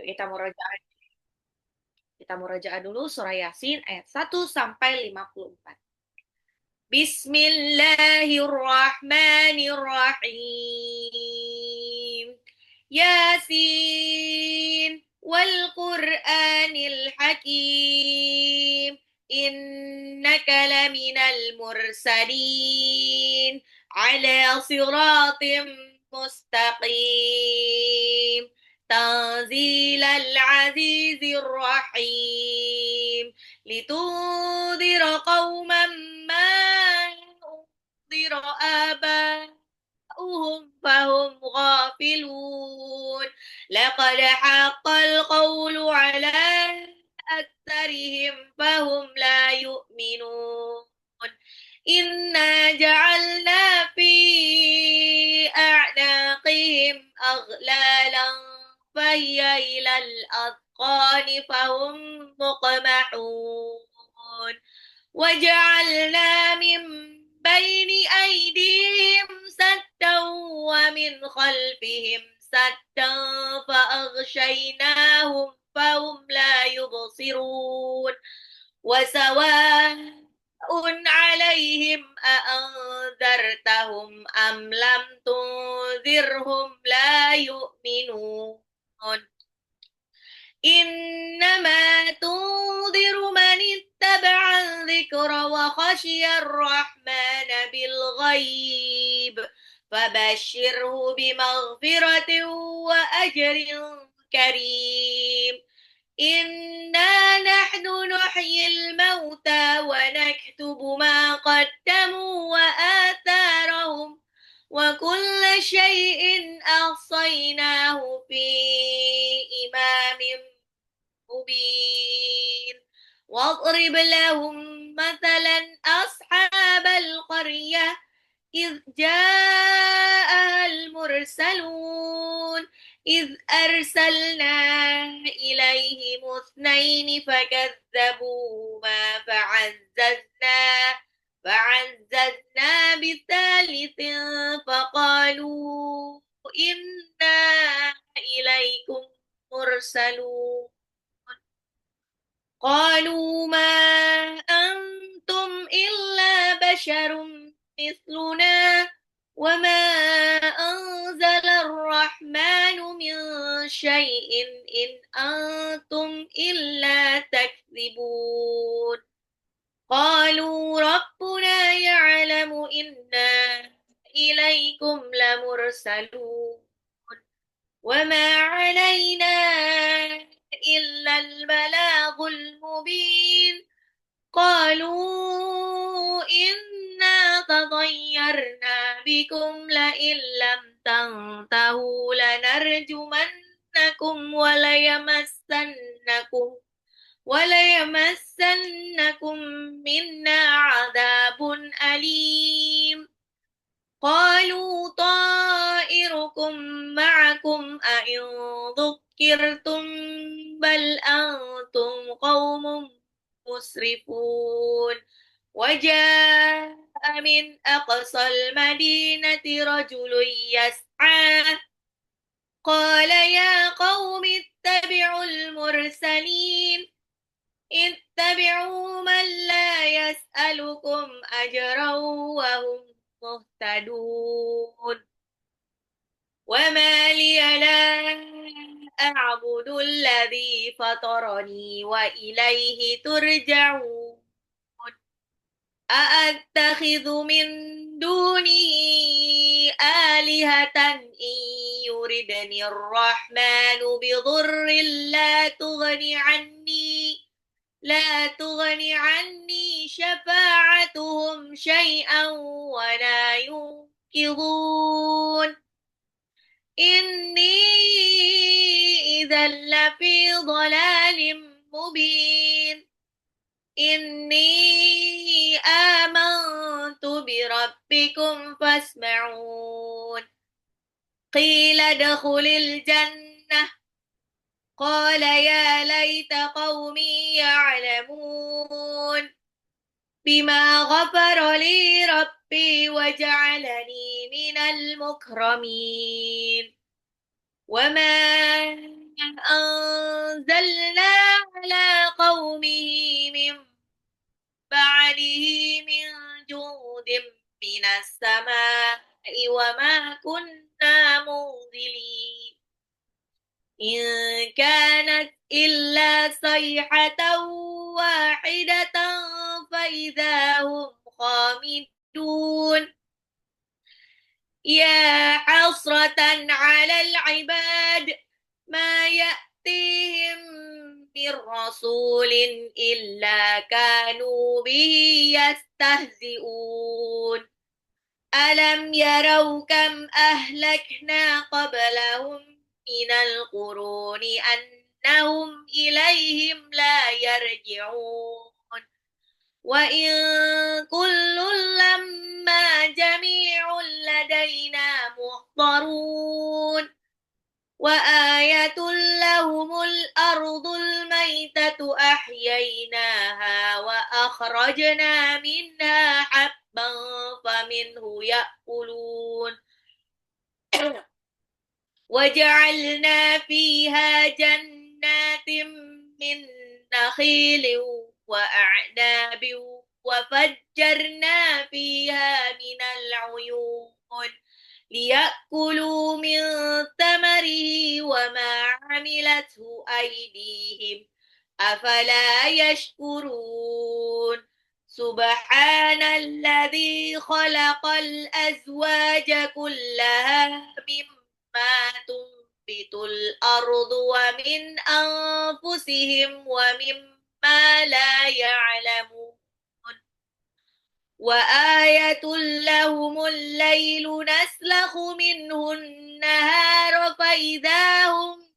Kita murojaah. Kita murojaah dulu surah Yasin ayat 1 sampai 54. Bismillahirrahmanirrahim. Yasin wal Qur'anil Hakim. Innaka laminal mursalin ala siratim mustaqim. Tanzilal azizir rahim. لتنذر قوما ما أنذر آباؤهم فهم غافلون لقد حق القول على أكثرهم فهم لا يؤمنون إنا جعلنا في أعناقهم أغلالا فهي إلى الأذقان فهم مقمحون وجعلنا من بين أيديهم سدا ومن خلفهم سدا فأغشيناهم فهم لا يبصرون وسواء عليهم أأنذرتهم أم لم تنذرهم لا يؤمنون إنما تنذر من اتبع الذكر وخشي الرحمن بالغيب فبشره بمغفرة وأجر كريم إنا نحن نحيي الموتى ونكتب ما قدموا وآثارهم وكل شيء أحصيناه في إمام مبين واضرب لهم مثلا أصحاب القرية إذ جاءها المرسلون إذ أرسلنا إليهم اثنين فكذبوهما فعززنا بثالث فقالوا إنا إليكم مرسلون قالوا ما أنتم إلا بشر مثلنا وما أنزل الرحمن من شيء إن أنتم إلا تكذبون قالوا ربنا يعلم إنا إليكم لمرسلون وما علينا إلا البلاغ المبين قالوا إنا تطيرنا بكم لئن لم تنتهوا لنرجمنكم وليمسنكم منا عذاب أليم قالوا طائركم معكم أئن ذكرتم بل أنتم قوم مسرفون وجاء من أقصى المدينة رجل يسعى قال يا قوم اتبعوا المرسلين اتبعوا من لا يسألكم أجرا وهم مهتدون وما لي لا أعبد الذي فطرني وإليه ترجعون أأتخذ من دونه آلهة إن يردني الرحمن بضر لا تغني عني شفاعتهم شيئا ولا ينقذون إني إذا لفي ضلال مبين إني آمنت بربكم فاسمعون قيل ادخل الجنة قال يا ليت قومي يعلمون بما غفر لي ربي وجعلني من المكرمين وما أنزلنا على قومه من بعده من جود من السماء وما كنا منزلين إن كانت إلا صيحة واحدة فإذا هم خامدون يا حسرة على العباد ما يأتيهم من رسول إلا كانوا به يستهزئون ألم يروا كم أهلكنا قبلهم من القرون أنهم إليهم لا يرجعون وإن كل لما جميع لدينا محضرون وآية لهم الأرض الميتة أحييناها وأخرجنا منها حبا فمنه يأكلون وجعلنا فيها جنات من نخيل وأعناب وفجرنا فيها من العيون ليأكلوا من ثمره وما عملته أيديهم أفلا يشكرون سبحان الذي خلق الأزواج كلها مما تنبت الأرض ومن أنفسهم ومما لا يعلمون وآية لهم الليل نسلخ منه النهار فإذا هم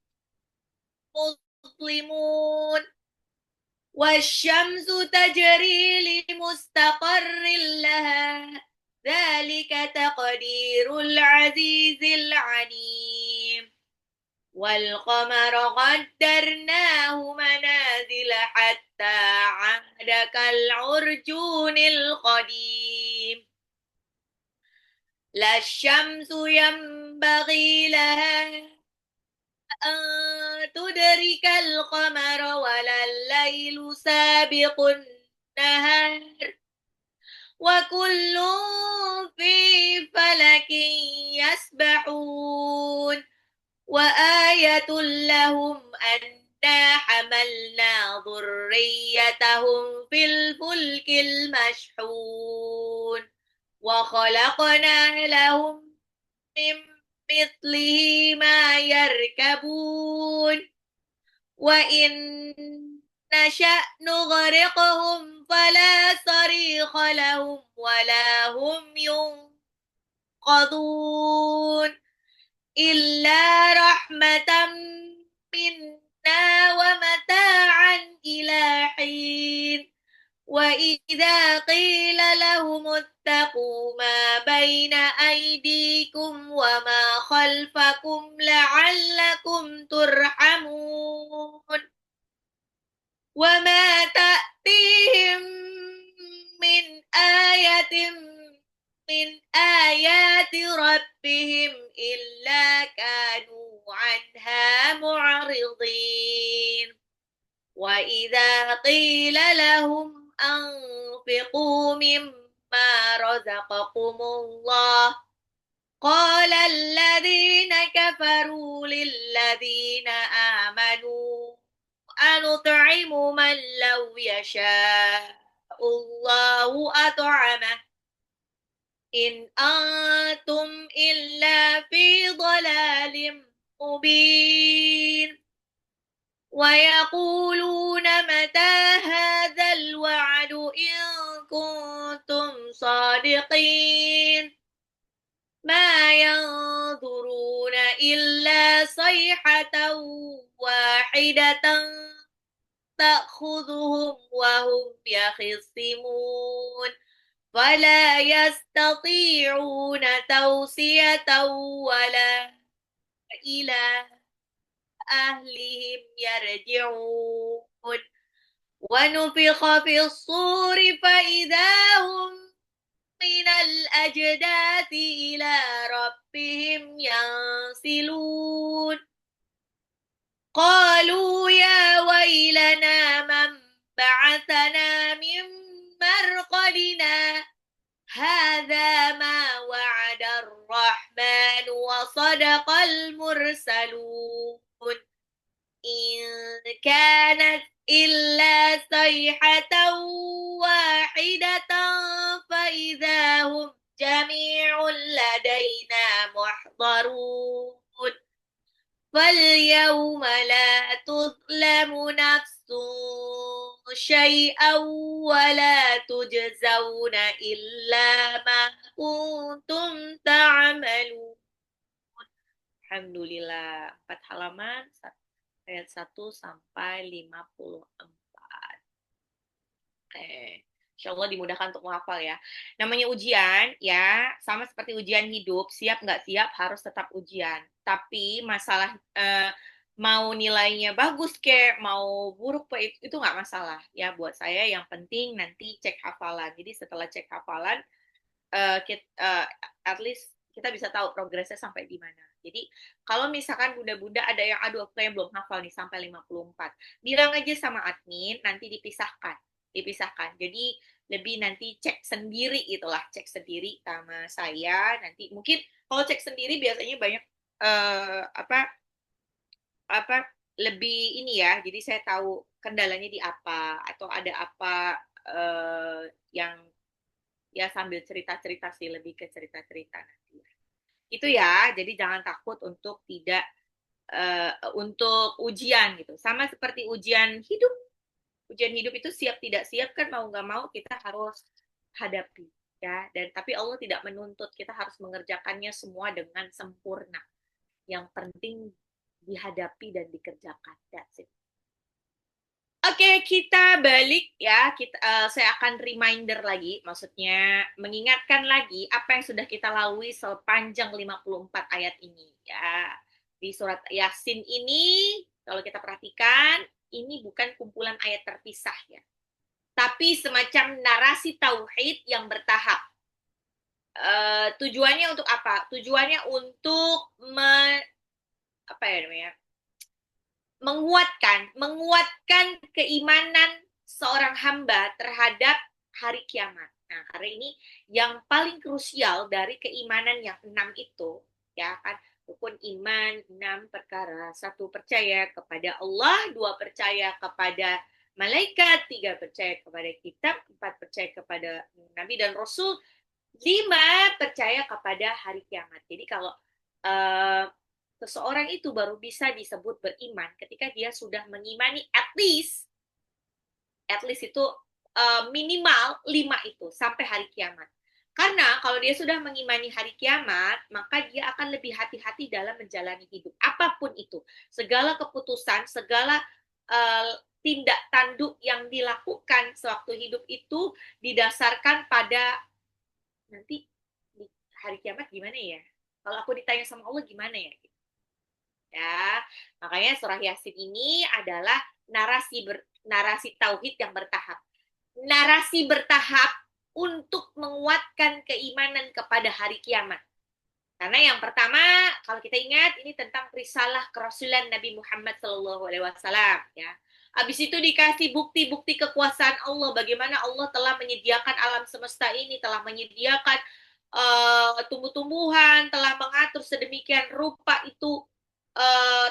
مظلمون والشمس تجري لمستقر لها ذلك تقدير العزيز العليم والقمر قدرناه منازل حتى عاد كالعرجون القديم لا الشمس ينبغي لها أن تدرك القمر ولا الليل سابق النهار وكل في فلك يسبحون وآية لهم أنا حملنا ذريتهم في الفلك المشحون وخلقنا لهم من مثله ما يركبون وإن نشأ نغرقهم فلا صريخ لهم ولا هم ينقذون إلا رحمة منا ومتاعا إلى حين وإذا قيل لهم اتقوا ما بين أيديكم وما خلفكم لعلكم ترحمون وما تأتيهم من آية من آيات ربهم إلا كانوا عنها معرضين وإذا قيل لهم أنفقوا مما رزقكم الله قال الذين كفروا للذين آمنوا أنطعم من لو يشاء الله أطعمه إن أنتم إلا في ضلال مبين ويقولون متى هذا الوعد إن كنتم صادقين ما ينظرون إلا صيحة واحدة تأخذهم وهم يخصمون فلا يستطيعون توصية ولا إلى أهلهم يرجعون ونفخ في الصور فإذا هم من الأجداث إلى ربهم ينسلون قالوا يا Hadza ma wa'ada ar-rahman wa sadaqal mursalun. In kanat illa sayhatan wahidatan fa idza jami'un ladaina muhdarun. فاليوم لا تظلم نفس شيئا ولا تجزون إلا ما كنتم تعملون. Alhamdulillah, 4 halaman, ayat 1 sampai 54. Oke. Insya Allah dimudahkan untuk menghafal ya. Namanya ujian, ya, sama seperti ujian hidup, siap nggak siap harus tetap ujian. Tapi masalah mau nilainya bagus kek, mau buruk kek, itu nggak masalah. Ya, buat saya yang penting nanti cek hafalan. Jadi setelah cek hafalan, at least kita bisa tahu progresnya sampai di mana. Jadi kalau misalkan bunda-bunda ada yang aduh aku yang belum hafal nih sampai 54, bilang aja sama admin nanti dipisahkan. Jadi lebih nanti cek sendiri itulah, cek sendiri sama saya nanti. Mungkin kalau cek sendiri biasanya banyak apa lebih ini ya. Jadi saya tahu kendalanya di apa atau ada apa yang ya sambil cerita-cerita sih, lebih ke cerita-cerita nanti. Itu ya, jadi jangan takut untuk tidak untuk ujian gitu. Sama seperti ujian hidup. Ujian hidup itu siap tidak siap kan mau nggak mau kita harus hadapi ya. Dan tapi Allah tidak menuntut kita harus mengerjakannya semua dengan sempurna. Yang penting dihadapi dan dikerjakan. That's it. Oke, kita balik ya. Saya akan reminder lagi, maksudnya mengingatkan lagi apa yang sudah kita lalui sepanjang 54 ayat ini ya. Di surat Yasin ini, kalau kita perhatikan, ini bukan kumpulan ayat terpisah ya. Tapi semacam narasi tauhid yang bertahap. Tujuannya untuk apa? Tujuannya untuk apa ya namanya? menguatkan keimanan seorang hamba terhadap hari kiamat. Nah, karena ini yang paling krusial dari keimanan yang 6 itu, ya kan, rukun iman 6 perkara. 1 percaya kepada Allah, 2 percaya kepada malaikat, 3 percaya kepada kitab, 4 percaya kepada nabi dan rasul, 5 percaya kepada hari kiamat. Jadi kalau seseorang itu baru bisa disebut beriman ketika dia sudah mengimani at least itu minimal 5 itu sampai hari kiamat. Karena kalau dia sudah mengimani hari kiamat, maka dia akan lebih hati-hati dalam menjalani hidup. Apapun itu, segala keputusan, segala tindak tanduk yang dilakukan sewaktu hidup itu didasarkan pada nanti di hari kiamat gimana ya? Kalau aku ditanya sama Allah gimana ya? Ya, makanya surah Yasin ini adalah narasi tauhid yang bertahap. Narasi bertahap untuk menguatkan keimanan kepada hari kiamat. Karena yang pertama, kalau kita ingat ini tentang risalah kerasulan Nabi Muhammad SAW, ya. Habis itu dikasih bukti-bukti kekuasaan Allah, bagaimana Allah telah menyediakan alam semesta ini, telah menyediakan tumbuh-tumbuhan, telah mengatur sedemikian rupa itu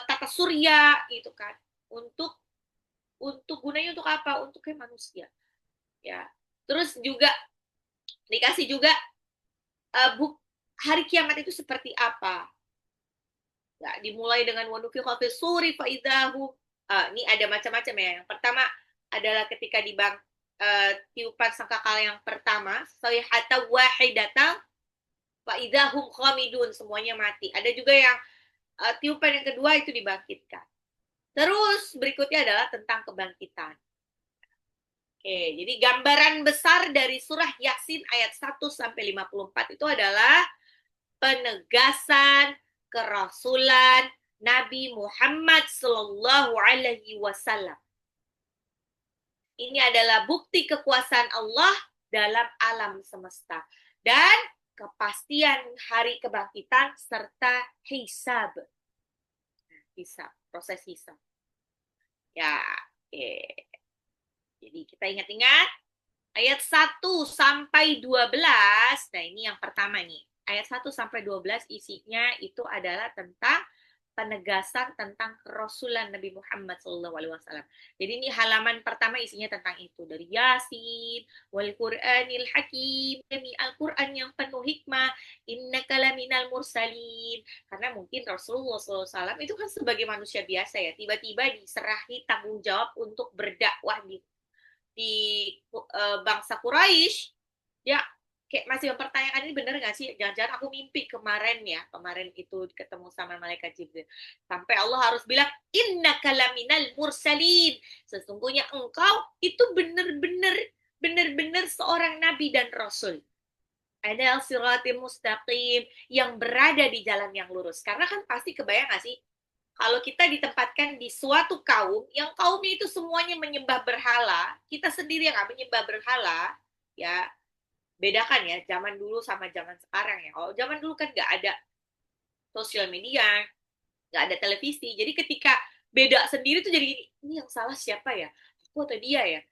tata surya gitu kan, untuk gunanya untuk apa? Untuk ke manusia ya. Terus juga dikasih juga hari kiamat itu seperti apa ya, dimulai dengan wanufikha fis suri fa idzahu. Ini ada macam-macam ya. Yang pertama adalah ketika tiupan sangkakala yang pertama, sayhatan wahidatan fa idzahum khamidun, semuanya mati. Ada juga yang tiupan yang kedua itu dibangkitkan. Terus berikutnya adalah tentang kebangkitan. Oke, jadi gambaran besar dari surah Yasin ayat 1 sampai 54 itu adalah penegasan kerasulan Nabi Muhammad sallallahu alaihi wasallam. Ini adalah bukti kekuasaan Allah dalam alam semesta dan kepastian hari kebangkitan serta hisab. Hisab, proses hisab. Ya, oke. Jadi kita ingat-ingat Ayat 1 sampai 12. Nah, ini yang pertama nih. Ayat 1 sampai 12 isinya itu adalah tentang penegasan tentang kerasulan Nabi Muhammad SAW. Jadi ini halaman pertama isinya tentang itu. Dari Yasin, wal Qur'anil Hakim, demi Al-Quran yang penuh hikmah, innaka laminal mursalin. Karena mungkin Rasulullah SAW itu kan sebagai manusia biasa ya, tiba-tiba diserahi tanggung jawab untuk berdakwah di bangsa Quraisy, ya kayak masih mempertanyakan ini bener nggak sih? Jangan-jangan aku mimpi kemarin itu ketemu sama malaikat Jibril. Sampai Allah harus bilang, innaka laminal mursalin. Sesungguhnya engkau itu bener-bener seorang nabi dan rasul. Ada siratim mustaqim yang berada di jalan yang lurus. Karena kan pasti kebayang nggak sih? Kalau kita ditempatkan di suatu kaum yang kaumnya itu semuanya menyembah berhala, kita sendiri yang nggak menyembah berhala, ya bedakan ya zaman dulu sama zaman sekarang ya. Kalau zaman dulu kan nggak ada sosial media, nggak ada televisi, jadi ketika beda sendiri tuh jadi ini yang salah siapa ya? Aku atau dia ya?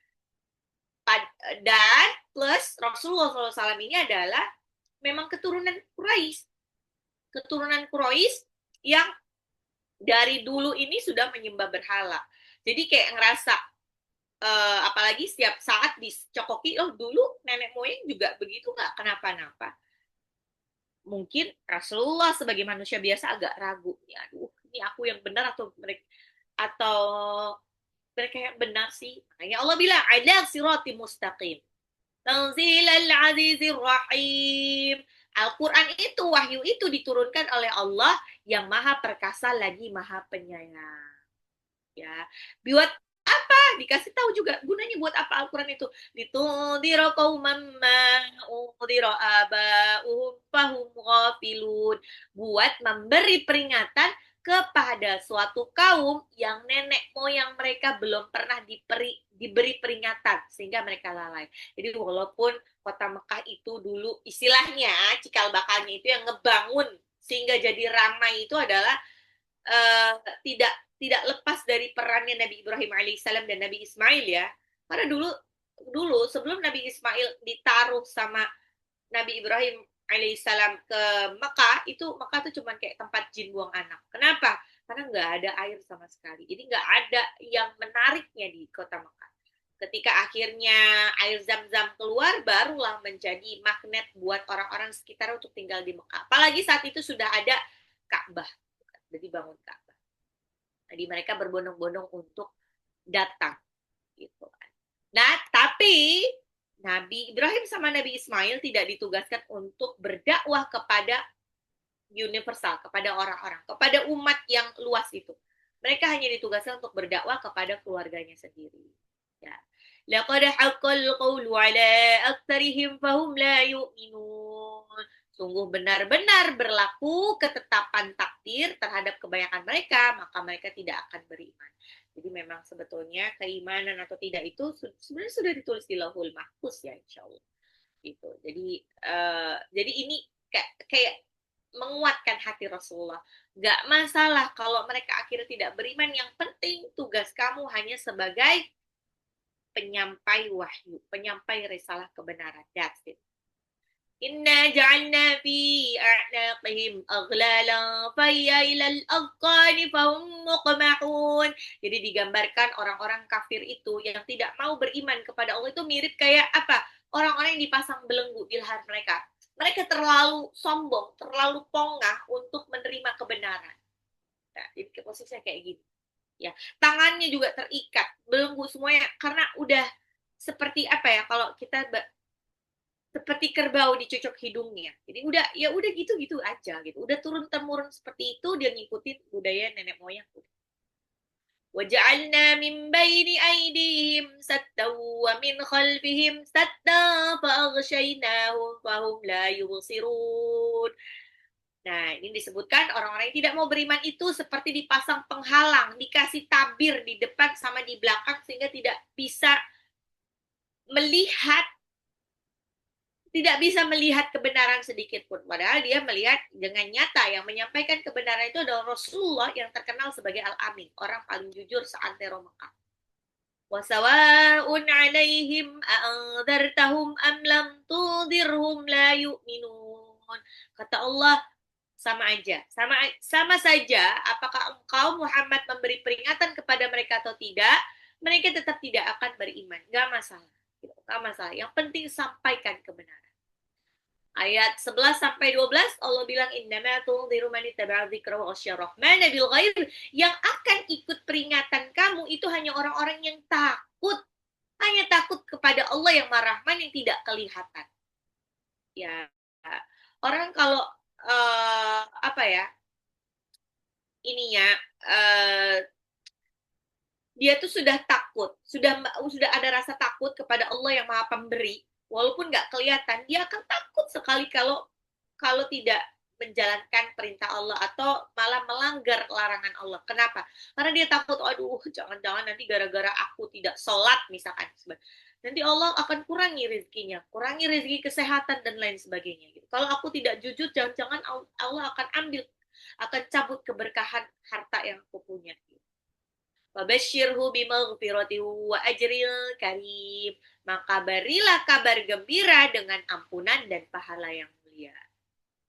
Dan plus Rasulullah SAW ini adalah memang keturunan Quraisy yang dari dulu ini sudah menyembah berhala. Jadi kayak ngerasa apalagi setiap saat dicokoki, oh dulu nenek moyang juga begitu nggak kenapa-napa. Mungkin Rasulullah sebagai manusia biasa agak ragu, ya, aduh ini aku yang benar atau mereka yang benar sih. Makanya Allah bilang ala sirati mustaqim. Tanzilal azizir rahim. Al-Quran itu, wahyu itu diturunkan oleh Allah yang maha perkasa lagi maha penyayang. Ya, buat apa? Dikasih tahu juga gunanya buat apa Al-Quran itu. Ditundira qauman ma undira aba'uhum fahum ghafilun. Buat memberi peringatan kepada suatu kaum yang nenek moyang mereka belum pernah diberi peringatan sehingga mereka lalai. Jadi walaupun kota Mekah itu dulu istilahnya cikal bakalnya itu yang ngebangun sehingga jadi ramai itu adalah tidak tidak lepas dari perannya Nabi Ibrahim alaihissalam dan Nabi Ismail ya. Karena dulu sebelum Nabi Ismail ditaruh sama Nabi Ibrahim alaihissalam ke Mekah, itu Mekah tuh cuma kayak tempat jin buang anak. Kenapa? Karena nggak ada air sama sekali. Jadi nggak ada yang menariknya di kota Mekah. Ketika akhirnya air zam-zam keluar, barulah menjadi magnet buat orang-orang sekitar untuk tinggal di Mekah. Apalagi saat itu sudah ada Ka'bah. Jadi bangun Ka'bah. Jadi mereka berbondong-bondong untuk datang. Gitu. Nah, tapi Nabi Ibrahim sama Nabi Ismail tidak ditugaskan untuk berdakwah kepada universal, kepada orang-orang, kepada umat yang luas itu. Mereka hanya ditugaskan untuk berdakwah kepada keluarganya sendiri. Ya. Laqad haqqal qawlu ala aktsarihim fahum la yu'minun. Sungguh benar-benar berlaku ketetapan takdir terhadap kebanyakan mereka, maka mereka tidak akan beriman. Jadi memang sebetulnya keimanan atau tidak itu sebenarnya sudah ditulis di Lauhul Mahfuz ya, insya Allah. Gitu. Jadi ini kayak menguatkan hati Rasulullah. Gak masalah kalau mereka akhirnya tidak beriman. Yang penting tugas kamu hanya sebagai penyampai wahyu, penyampai risalah kebenaran. That's it. Inna ja'alna fi a'naqihim aghlalan fayya ilal azqani fahum muqmahun. Jadi digambarkan orang-orang kafir itu yang tidak mau beriman kepada Allah itu mirip kayak apa? Orang-orang yang dipasang belenggu di leher mereka. Mereka terlalu sombong, terlalu pongah untuk menerima kebenaran. Nah, jadi posisinya kayak gini. Ya, tangannya juga terikat, belenggu semuanya karena udah seperti apa ya kalau kita seperti kerbau dicocok hidungnya. Jadi udah gitu-gitu aja gitu. Udah turun temurun seperti itu dia ngikutin budaya nenek moyang. وَجَعَلْنَا مِنْ بَيْنِ أَيْدِيهِمْ سَدًّا وَمِنْ خَلْفِهِمْ سَدًّا فَأَغْشَيْنَاهُمْ فَهُمْ لَا يُبْصِرُونَ. Nah, ini disebutkan orang-orang yang tidak mau beriman itu seperti dipasang penghalang, dikasih tabir di depan sama di belakang sehingga tidak bisa melihat kebenaran sedikit pun. Padahal dia melihat dengan nyata yang menyampaikan kebenaran itu adalah Rasulullah yang terkenal sebagai Al-Amin, orang paling jujur seantero Mekah. وَسَوَاءٌ عَلَيْهِمْ أَأَنذَرْتَهُمْ أَمْ لَمْ تُنذِرْهُمْ لَا يُؤْمِنُونَ. Kata Allah, sama aja. Sama saja apakah engkau Muhammad memberi peringatan kepada mereka atau tidak, mereka tetap tidak akan beriman. Gak masalah. Gak masalah. Yang penting sampaikan kebenaran. Ayat 11 sampai 12 Allah bilang innama tunziru man ittaba'a dzikra wa ghasyya rahmana bil ghaib, yang akan ikut peringatan kamu itu hanya orang-orang yang takut, hanya takut kepada Allah yang Maha Rahman yang tidak kelihatan. Ya, orang kalau apa ya? Ininya dia tuh sudah takut, sudah ada rasa takut kepada Allah yang Maha Pemberi, walaupun nggak kelihatan, dia akan takut sekali kalau tidak menjalankan perintah Allah atau malah melanggar larangan Allah. Kenapa? Karena dia takut, aduh, jangan-jangan nanti gara-gara aku tidak sholat misalkan, nanti Allah akan kurangi rezekinya, kurangi rezeki kesehatan dan lain sebagainya. Gitu. Kalau aku tidak jujur, jangan-jangan Allah akan cabut keberkahan harta yang aku punya. Wabashirhu bimaghfirati wa ajril karim. Maka berilah kabar gembira dengan ampunan dan pahala yang mulia.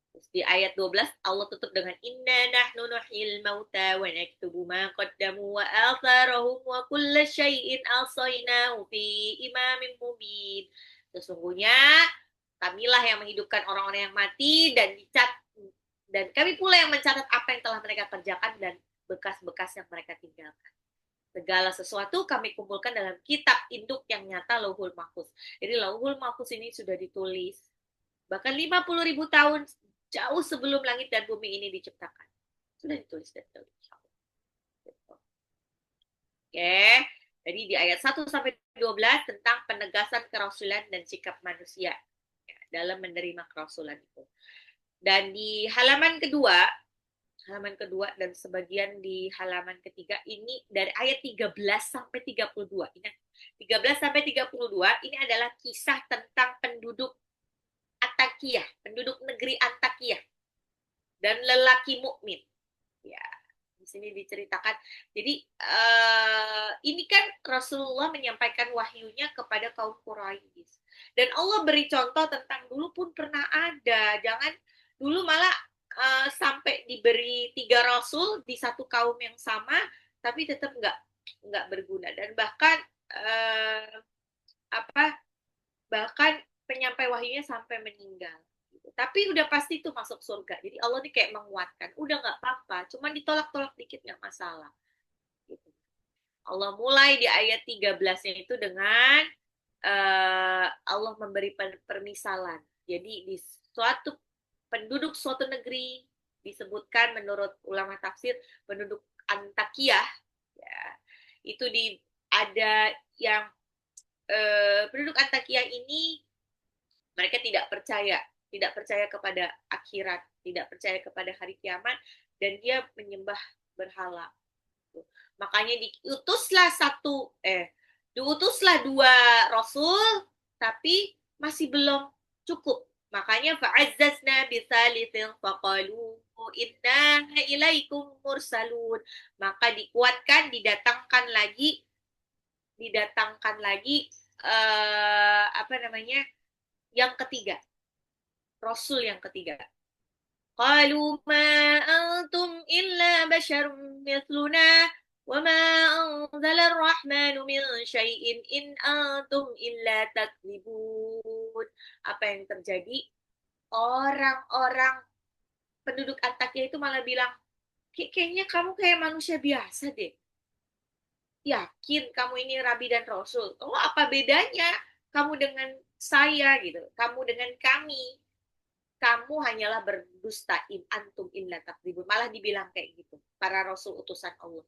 Terus di ayat 12 Allah tutup dengan inna nahnu nuhyil mauta wa naktubu ma qaddamu wa atharahum wa kulla syai'in ahsaynahu fi imamin mubin. Sesungguhnya kamilah yang menghidupkan orang-orang yang mati dan kami pula yang mencatat apa yang telah mereka kerjakan dan bekas-bekas yang mereka tinggalkan. Segala sesuatu kami kumpulkan dalam kitab induk yang nyata Lauhul Mahfuz. Jadi Lauhul Mahfuz ini sudah ditulis bahkan 50.000 tahun jauh sebelum langit dan bumi ini diciptakan. Sudah ditulis dan ditulis. Oke. Jadi di ayat 1 sampai 12 tentang penegasan kerasulan dan sikap manusia dalam menerima kerasulan itu. Dan di halaman kedua dan sebagian di halaman ketiga ini dari ayat 13 sampai 32. Ingat, 13 sampai 32 ini adalah kisah tentang penduduk Antakya, penduduk negeri Antakya dan lelaki mukmin. Ya, di sini diceritakan. Jadi ini kan Rasulullah menyampaikan wahyunya kepada kaum Quraisy. Dan Allah beri contoh tentang dulu pun pernah ada. Jangan dulu malah sampai diberi 3 rasul di satu kaum yang sama, tapi tetap nggak berguna. Dan bahkan bahkan penyampai wahyunya sampai meninggal. Tapi udah pasti tuh masuk surga. Jadi Allah nih kayak menguatkan. Udah nggak apa-apa, cuma ditolak-tolak dikit nggak masalah. Gitu. Allah mulai di ayat 13-nya itu dengan Allah memberi permisalan. Jadi di penduduk suatu negeri disebutkan menurut ulama tafsir penduduk Antakya, ya, itu ada yang penduduk Antakya ini mereka tidak percaya kepada akhirat, tidak percaya kepada hari kiamat, dan dia menyembah berhala. Makanya diutuslah 2 rasul, tapi masih belum cukup. Makanya fa'azzazna bisalithin faqalu inna ilaikum mursalun. Maka dikuatkan, didatangkan lagi yang ketiga, rasul yang ketiga. Qalu ma antum illa basharun mithluna wa ma anzala ar-rahmanu min syai'in in antum illa takdzibun. Apa yang terjadi? Orang-orang penduduk Antakya itu malah bilang, kayaknya kamu kayak manusia biasa deh. Yakin kamu ini Rabi dan Rasul? Oh, apa bedanya kamu dengan saya gitu? Kamu dengan kami? Kamu hanyalah berdusta, in antum illa takdzibun. Malah dibilang kayak gitu para rasul utusan Allah.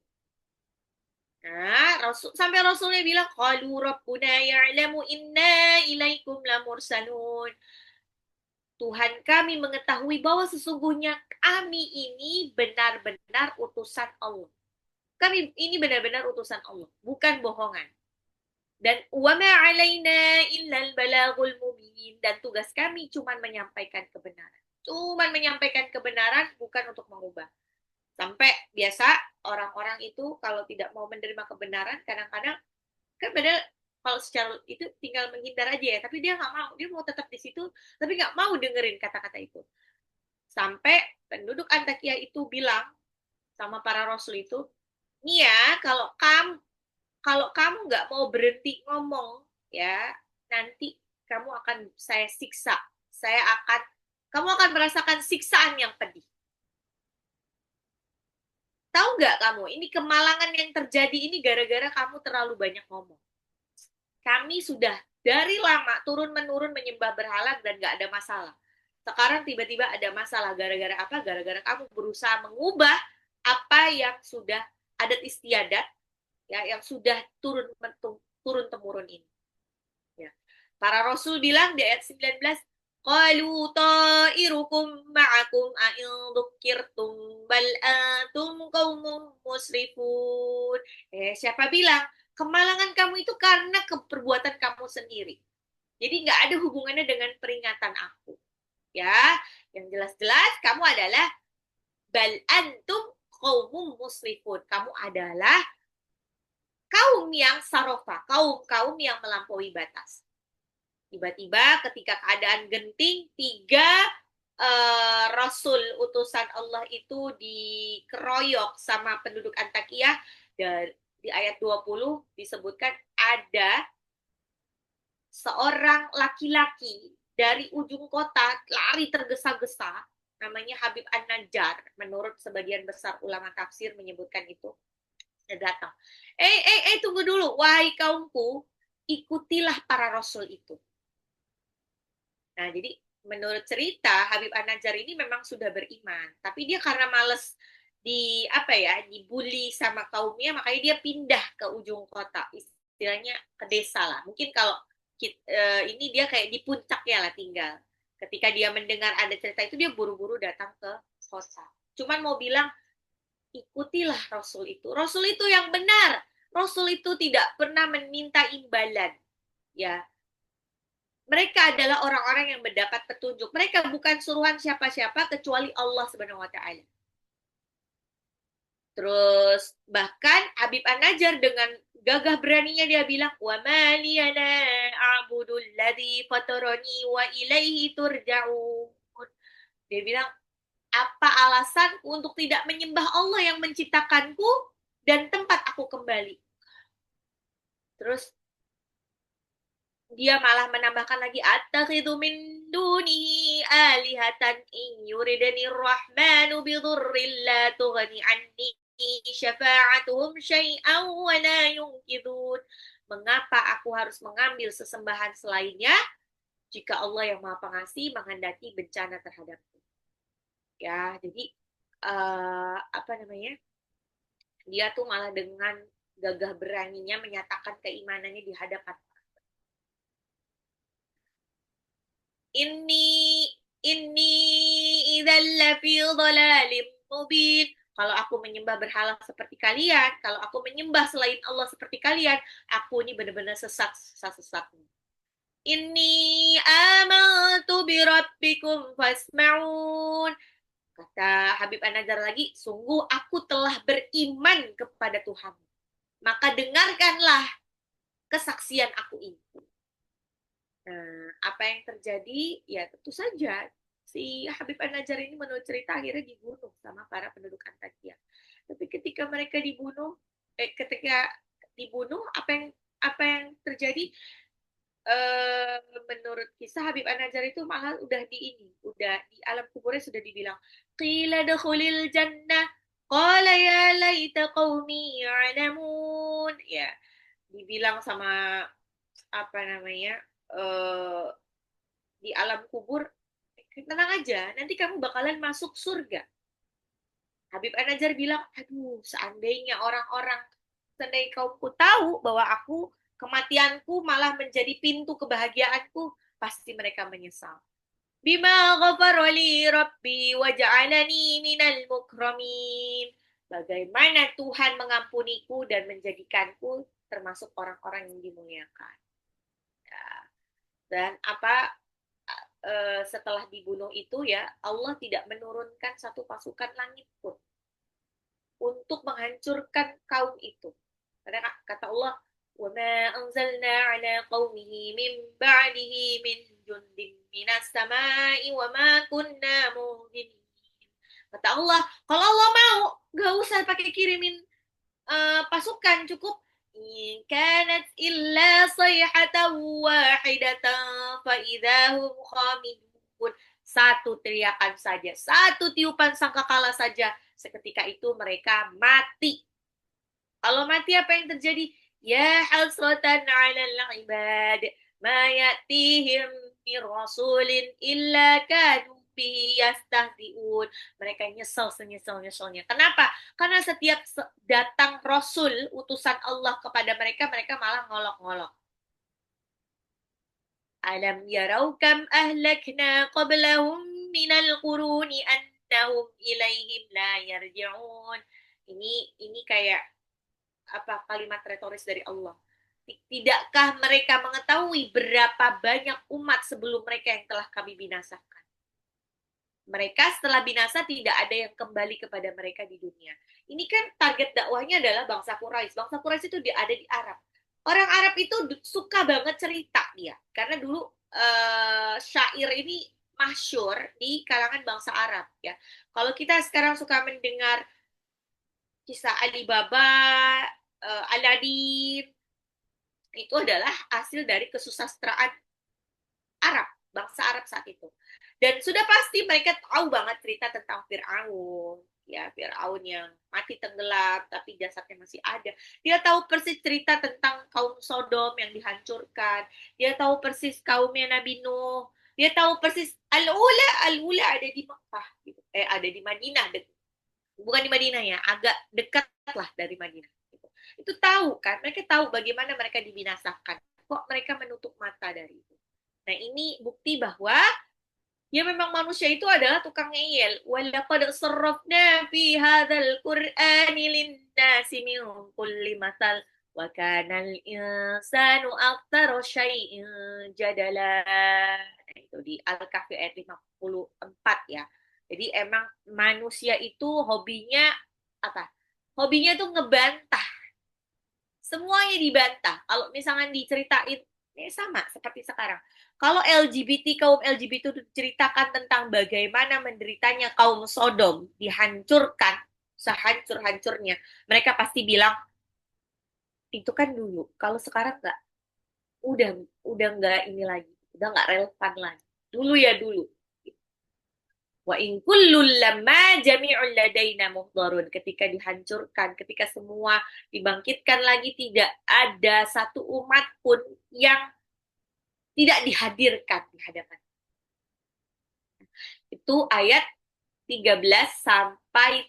Nah, sampai rasulnya bilang qalu rabbuna ya'lamu inna ilaikum lamursalun. Tuhan kami mengetahui bahwa sesungguhnya kami ini benar-benar utusan Allah. Kami ini benar-benar utusan Allah, bukan bohongan. Dan wa ma 'alaina illal balagul mubin, dan tugas kami cuma menyampaikan kebenaran. Cuma menyampaikan kebenaran, bukan untuk mengubah. Sampai biasa orang-orang itu kalau tidak mau menerima kebenaran, kadang-kadang Kan padahal kalau secara itu tinggal menghindar aja ya, tapi dia nggak mau, dia mau tetap di situ, tapi nggak mau dengerin kata-kata itu. Sampai penduduk Antakya itu bilang sama para rasul itu, nih ya, kalau kamu nggak mau berhenti ngomong, ya nanti kamu akan saya siksa, saya akan kamu akan merasakan siksaan yang pedih. Tahu nggak kamu, ini kemalangan yang terjadi ini gara-gara kamu terlalu banyak ngomong. Kami sudah dari lama turun-menurun menyembah berhala dan nggak ada masalah. Sekarang tiba-tiba ada masalah. Gara-gara apa? Gara-gara kamu berusaha mengubah apa yang sudah adat istiadat, ya, yang sudah turun temurun ini. Ya. Para Rasul bilang di ayat 19, qalu ta'irukum ma'akum a'in dzukirtum bal antum qaumun musrifun. Siapa bilang kemalangan kamu itu karena perbuatan kamu sendiri. Jadi nggak ada hubungannya dengan peringatan aku. Ya, yang jelas-jelas kamu adalah bal antum qaumun musrifun. Kamu adalah kaum yang sarofa, kaum yang melampaui batas. Tiba-tiba ketika keadaan genting, tiga Rasul utusan Allah itu dikeroyok sama penduduk Antakya. Dan di ayat 20 disebutkan ada seorang laki-laki dari ujung kota lari tergesa-gesa, namanya Habib An-Najjar. Menurut sebagian besar ulama tafsir menyebutkan itu. Dia datang. Tunggu dulu. Wahai kaumku, ikutilah para Rasul itu. Nah, jadi menurut cerita Habib An-Najjar ini memang sudah beriman, tapi dia karena males dibully sama kaumnya, makanya dia pindah ke ujung kota, istilahnya ke desa lah. Mungkin kalau ini dia kayak di puncak ya lah tinggal. Ketika dia mendengar ada cerita itu, dia buru-buru datang ke kota. Cuman mau bilang, ikutilah Rasul itu. Rasul itu yang benar. Rasul itu tidak pernah meminta imbalan. Ya, mereka adalah orang-orang yang mendapat petunjuk. Mereka bukan suruhan siapa-siapa kecuali Allah Subhanahu wa taala. Terus bahkan Habib An-Najjar dengan gagah beraninya dia bilang, "Wa ma liyana a'budul ladzi fatarani wa ilaihi turja'un." Dia bilang, "Apa alasanku untuk tidak menyembah Allah yang menciptakanku dan tempat aku kembali?" Terus dia malah menambahkan lagi, attakhidhu min dunihi alihatan in yuridani rahmanu bidurrin la tughni anni syafa'atuhum syai'an wa la yunkidun. Mengapa aku harus mengambil sesembahan selainnya jika Allah yang Maha Pengasih menghendaki bencana terhadapku? Ya, jadi apa namanya? Dia tuh malah dengan gagah beraninya menyatakan keimanannya di hadapan Inni inni idzal lafi dhalalim mubin. Kalau aku menyembah berhala seperti kalian, kalau aku menyembah selain Allah seperti kalian, aku ini benar-benar sesat-sesatnya. Inni amantu bi rabbikum fasma'un. Kata Habib An-Najjar lagi, sungguh aku telah beriman kepada Tuhan. Maka dengarkanlah kesaksian aku ini. Nah, apa yang terjadi? Ya tentu saja si Habib An-Najjar ini menurut cerita akhirnya dibunuh sama para penduduk Antakya. Tapi ketika mereka dibunuh, ketika dibunuh, apa yang terjadi? Menurut kisah Habib An-Najjar itu malah udah di alam kuburnya sudah dibilang, qila dakhulil jannah, qala ya laita qaumi ya'lamun. Ya, dibilang sama apa namanya? eh, di alam kubur, tenang aja, nanti kamu bakalan masuk surga. Habib An-Najjar bilang, aduh, seandainya kaumku tahu bahwa kematianku malah menjadi pintu kebahagiaanku, pasti mereka menyesal. Bima ghafaroli rabbi wa ja'alani minal mukramin. Bagaimana Tuhan mengampuniku dan menjadikanku termasuk orang-orang yang dimuliakan. Ya. Dan setelah dibunuh itu ya, Allah tidak menurunkan satu pasukan langit pun untuk menghancurkan kaum itu. Karena kata Allah, وما أنزلنا على قومه من بعده من جند من السماء وما كنا منزلين. Kata Allah, kalau Allah mau, gak usah pakai kirimin pasukan, cukup in kanat illa sayhatan wahidatan fa idahum khamidun. Satu teriakan saja, satu tiupan sangkakala saja, seketika itu mereka mati. Kalau mati apa yang terjadi? Ya hasratan 'alal 'ibad ma ya'tihim min rasulin illa kanu bihi yastahzi'un. Mereka nyesel senyesel-nyeselnya. Kenapa? Karena setiap datang rasul utusan Allah kepada mereka, mereka malah ngolok-ngolok. Alam yarau kam ahlakna qablahum minal quruni annahum ilaihim la yarji'un. Ini kayak apa kalimat retoris dari Allah. Tidakkah mereka mengetahui berapa banyak umat sebelum mereka yang telah kami binasakan? Mereka setelah binasa tidak ada yang kembali kepada mereka di dunia. Ini kan target dakwahnya adalah bangsa Quraisy. Bangsa Quraisy itu ada di Arab. Orang Arab itu suka banget cerita dia. Karena dulu syair ini masyhur di kalangan bangsa Arab ya. Kalau kita sekarang suka mendengar kisah Alibaba, Aladin, itu adalah hasil dari kesusastraan Arab, bangsa Arab saat itu. Dan sudah pasti mereka tahu banget cerita tentang Fir'aun, ya Fir'aun yang mati tenggelam tapi jasadnya masih ada. Dia tahu persis cerita tentang kaum Sodom yang dihancurkan. Dia tahu persis kaumnya Nabi Nuh. Dia tahu persis Al-Ula ada di Mekah, gitu. Ada di Madinah, bukan di Madinah ya, agak dekat lah dari Madinah. Itu tahu kan, mereka tahu bagaimana mereka dibinasakan. Kok mereka menutup mata dari itu. Nah ini bukti bahwa ya memang manusia itu adalah tukang ngeyel. Walaqad sarrafna fi hadzal qur'ani lin-nasi min kulli matsal wa kana al-insanu aktsara syai'in jadala. Nah, itu di Al-Kahfi ayat 54 ya. Jadi emang manusia itu hobinya apa? Hobinya tuh ngebantah. Semuanya dibantah. Kalau misalnya diceritain, ini sama seperti sekarang. Kalau kaum LGBT itu diceritakan tentang bagaimana menderitanya kaum Sodom, dihancurkan, sehancur-hancurnya. Mereka pasti bilang, itu kan dulu. Kalau sekarang nggak, udah udah nggak ini lagi. Udah nggak relevan lagi. Dulu ya dulu. Wa in kullul lamma jami'un ladaina muhdharun. Ketika dihancurkan, ketika semua dibangkitkan lagi, tidak ada satu umat pun yang tidak dihadirkan di hadapan. Itu ayat 13 sampai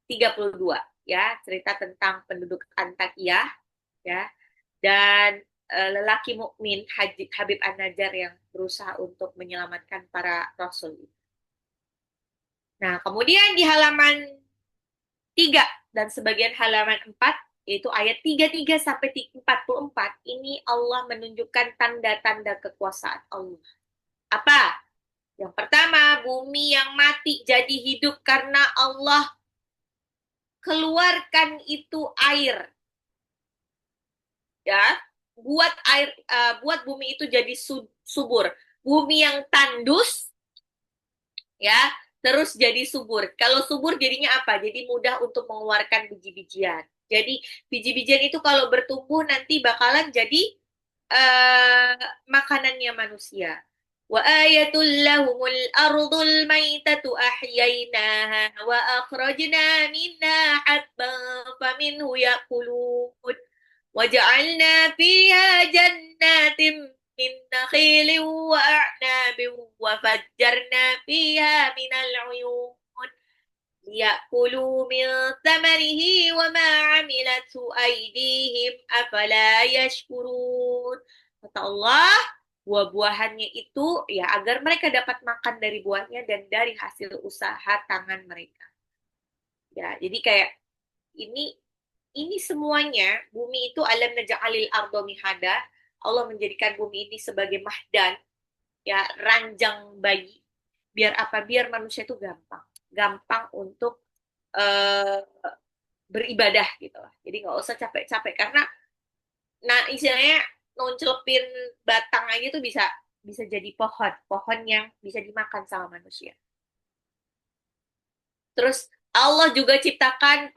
32 ya, cerita tentang penduduk Antakya ya, dan lelaki mukmin Habib An-Najjar yang berusaha untuk menyelamatkan para rasul. Nah, kemudian di halaman 3 dan sebagian halaman 4, yaitu ayat 33 sampai 44, ini Allah menunjukkan tanda-tanda kekuasaan Allah. Apa? Yang pertama, bumi yang mati jadi hidup karena Allah keluarkan itu air. Ya, buat bumi itu jadi subur. Bumi yang tandus ya, terus jadi subur. Kalau subur jadinya apa? Jadi mudah untuk mengeluarkan biji-bijian. Jadi biji-bijian itu kalau bertumbuh nanti bakalan jadi makanannya manusia. Wa ayatul lahumul ardul maitatu ahyainaha wa akhrajna minha habban faminhu yakulun wa ja'alna fiha jannatin min nakhilin wa a'nabin wa fajjarna fiha minal uyun liya'kulu min thamarihi wa ma 'amilathu aydihim afala yashkurun. Kata Allah, buah-buahannya itu ya agar mereka dapat makan dari buahnya dan dari hasil usaha tangan mereka. Ya, jadi kayak ini semuanya bumi itu alam naj'alil ardo mihada. Allah menjadikan bumi ini sebagai mahdan, ya ranjang bayi. Biar apa? Biar manusia itu gampang untuk beribadah gitu lah. Jadi nggak usah capek-capek karena nah istilahnya noncelupin batang aja tuh bisa bisa jadi pohon yang bisa dimakan sama manusia. Terus Allah juga ciptakan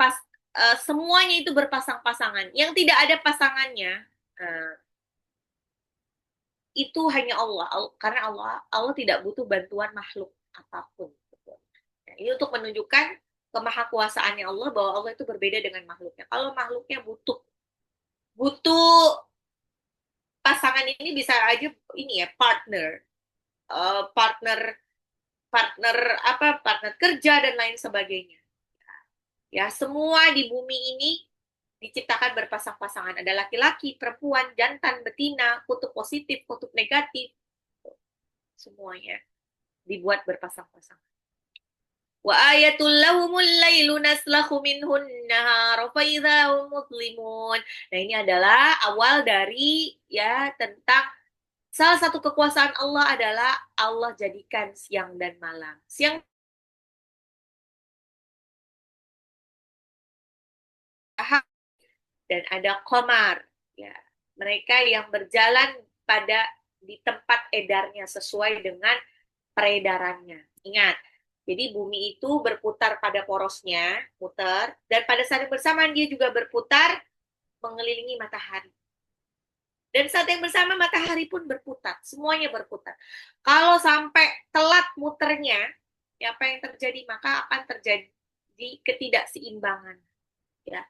semuanya itu berpasang-pasangan. Yang tidak ada pasangannya eh, itu hanya Allah. Karena Allah tidak butuh bantuan makhluk apapun. Nah, ini untuk menunjukkan kemahakuasaannya Allah bahwa Allah itu berbeda dengan makhluknya. Kalau makhluknya butuh butuh pasangan ini bisa aja ini ya partner, partner partner partner kerja dan lain sebagainya. Ya, semua di bumi ini diciptakan berpasang-pasangan. Ada laki-laki, perempuan, jantan, betina, kutub positif, kutub negatif. Semuanya dibuat berpasang-pasangan. Wa ayatul lahumul lailu naslakhu minhun nahar fa idzahum mudlimun. Nah, ini adalah awal dari ya tentang salah satu kekuasaan Allah adalah Allah jadikan siang dan malam. Siang dan ada komar, ya, mereka yang berjalan pada di tempat edarnya sesuai dengan peredarannya. Ingat, jadi bumi itu berputar pada porosnya, putar, dan pada saat yang bersamaan dia juga berputar mengelilingi matahari. Dan saat yang bersama matahari pun berputar, semuanya berputar. Kalau sampai telat muternya, ya apa yang terjadi? Maka akan terjadi ketidakseimbangan. Ya,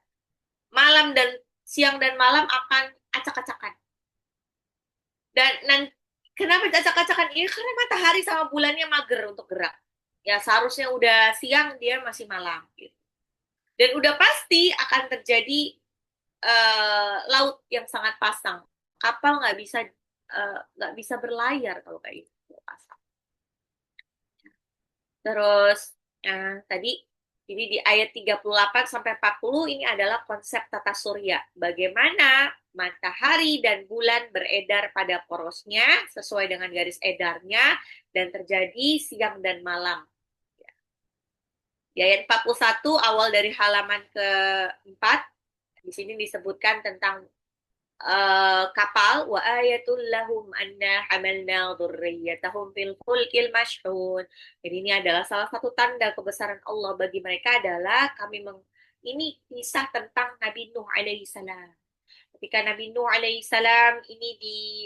malam dan siang dan malam akan acak-acakan. Dan kenapa acak-acakan ini? Karena matahari sama bulannya mager untuk gerak. Ya seharusnya udah siang dia masih malam. Gitu. Dan udah pasti akan terjadi laut yang sangat pasang. Kapal nggak bisa berlayar kalau kayak gitu pasang. Terus tadi jadi di ayat 38 sampai 40 ini adalah konsep tata surya. Bagaimana matahari dan bulan beredar pada porosnya sesuai dengan garis edarnya dan terjadi siang dan malam. Di ayat 41 awal dari halaman keempat di sini disebutkan tentang kapal wa ayatul lahum anna hamalna dzurriyyatahum fil fulkil mashhun. Jadi ini adalah salah satu tanda kebesaran Allah bagi mereka adalah ini kisah tentang Nabi Nuh alaihi salam. Ketika Nabi Nuh alaihi salam ini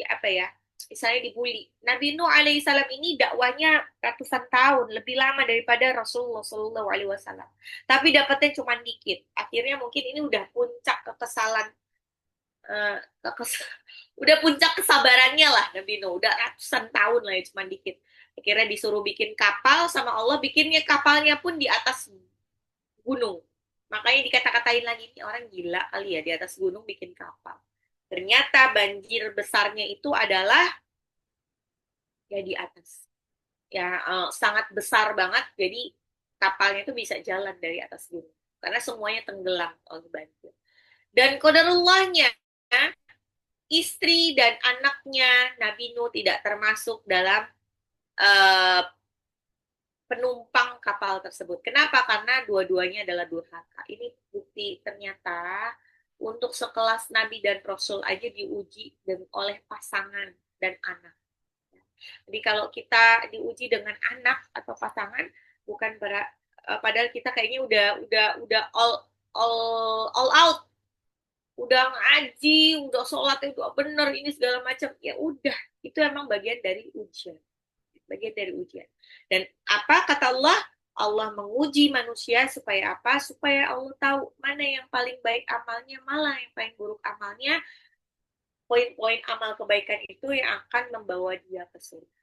apa ya? Misalnya dibully. Nabi Nuh alaihi salam ini dakwanya ratusan tahun, lebih lama daripada Rasulullah Shallallahu alaihi wasallam. Tapi dapatnya cuma dikit. Akhirnya mungkin ini udah puncak kekesalan eh, udah puncak kesabarannya lah Nabi Nuh, udah ratusan tahun lah ya cuma dikit. Akhirnya disuruh bikin kapal sama Allah, bikinnya kapalnya pun di atas gunung. Makanya dikata-katain lagi, ini orang gila kali ya di atas gunung bikin kapal. Ternyata banjir besarnya itu adalah ya di atas. Ya sangat besar banget, jadi kapalnya itu bisa jalan dari atas gunung. Karena semuanya tenggelam oleh banjir. Dan kodarullahnya, istri dan anaknya Nabi Nuh tidak termasuk dalam uh, penumpang kapal tersebut. Kenapa? Karena dua-duanya adalah durhaka. Ini bukti ternyata untuk sekelas Nabi dan Rasul aja diuji oleh pasangan dan anak. Jadi kalau kita diuji dengan anak atau pasangan, bukan padahal kita kayaknya udah all out, udah ngaji, udah sholatnya udah bener, ini segala macam, ya udah, itu emang bagian dari ujian, Dan apa kata Allah? Allah menguji manusia supaya apa? Supaya Allah tahu mana yang paling baik amalnya, malah yang paling buruk amalnya. Poin-poin amal kebaikan itu yang akan membawa dia ke surga.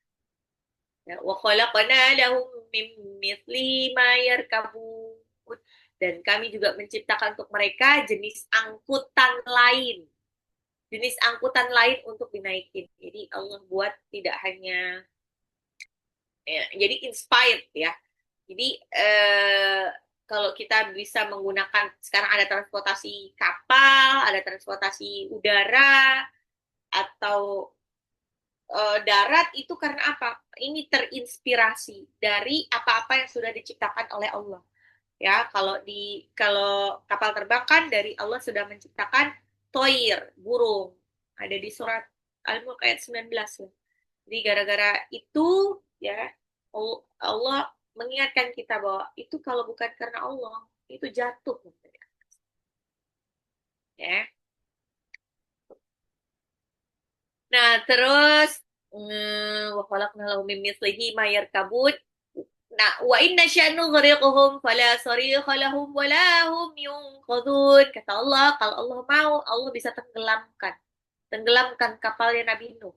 Wa khalaqna lahum min mithli ma yarkabun. Dan kami juga menciptakan untuk mereka jenis angkutan lain. Jenis angkutan lain untuk dinaikin. Jadi Allah buat tidak hanya jadi inspired ya. Jadi kalau kita bisa menggunakan sekarang ada transportasi kapal, ada transportasi udara atau darat itu karena apa? Ini terinspirasi dari apa-apa yang sudah diciptakan oleh Allah. Ya, kalau kapal terbang kan dari Allah sudah menciptakan toir, burung. Ada di surat Al-Mulk ayat 19 ya. Jadi gara-gara itu ya Allah mengingatkan kita bahwa itu kalau bukan karena Allah itu jatuh ya. Nah, terus wa khalaqna lahum min mithlihi ma yarkabun. Nah, wa inna sya'nu ghariqhum fala sarikha lahum wa la hum yunqadhun. Kata Allah, kalau Allah mau, Allah bisa tenggelamkan kapalnya Nabi Nuh.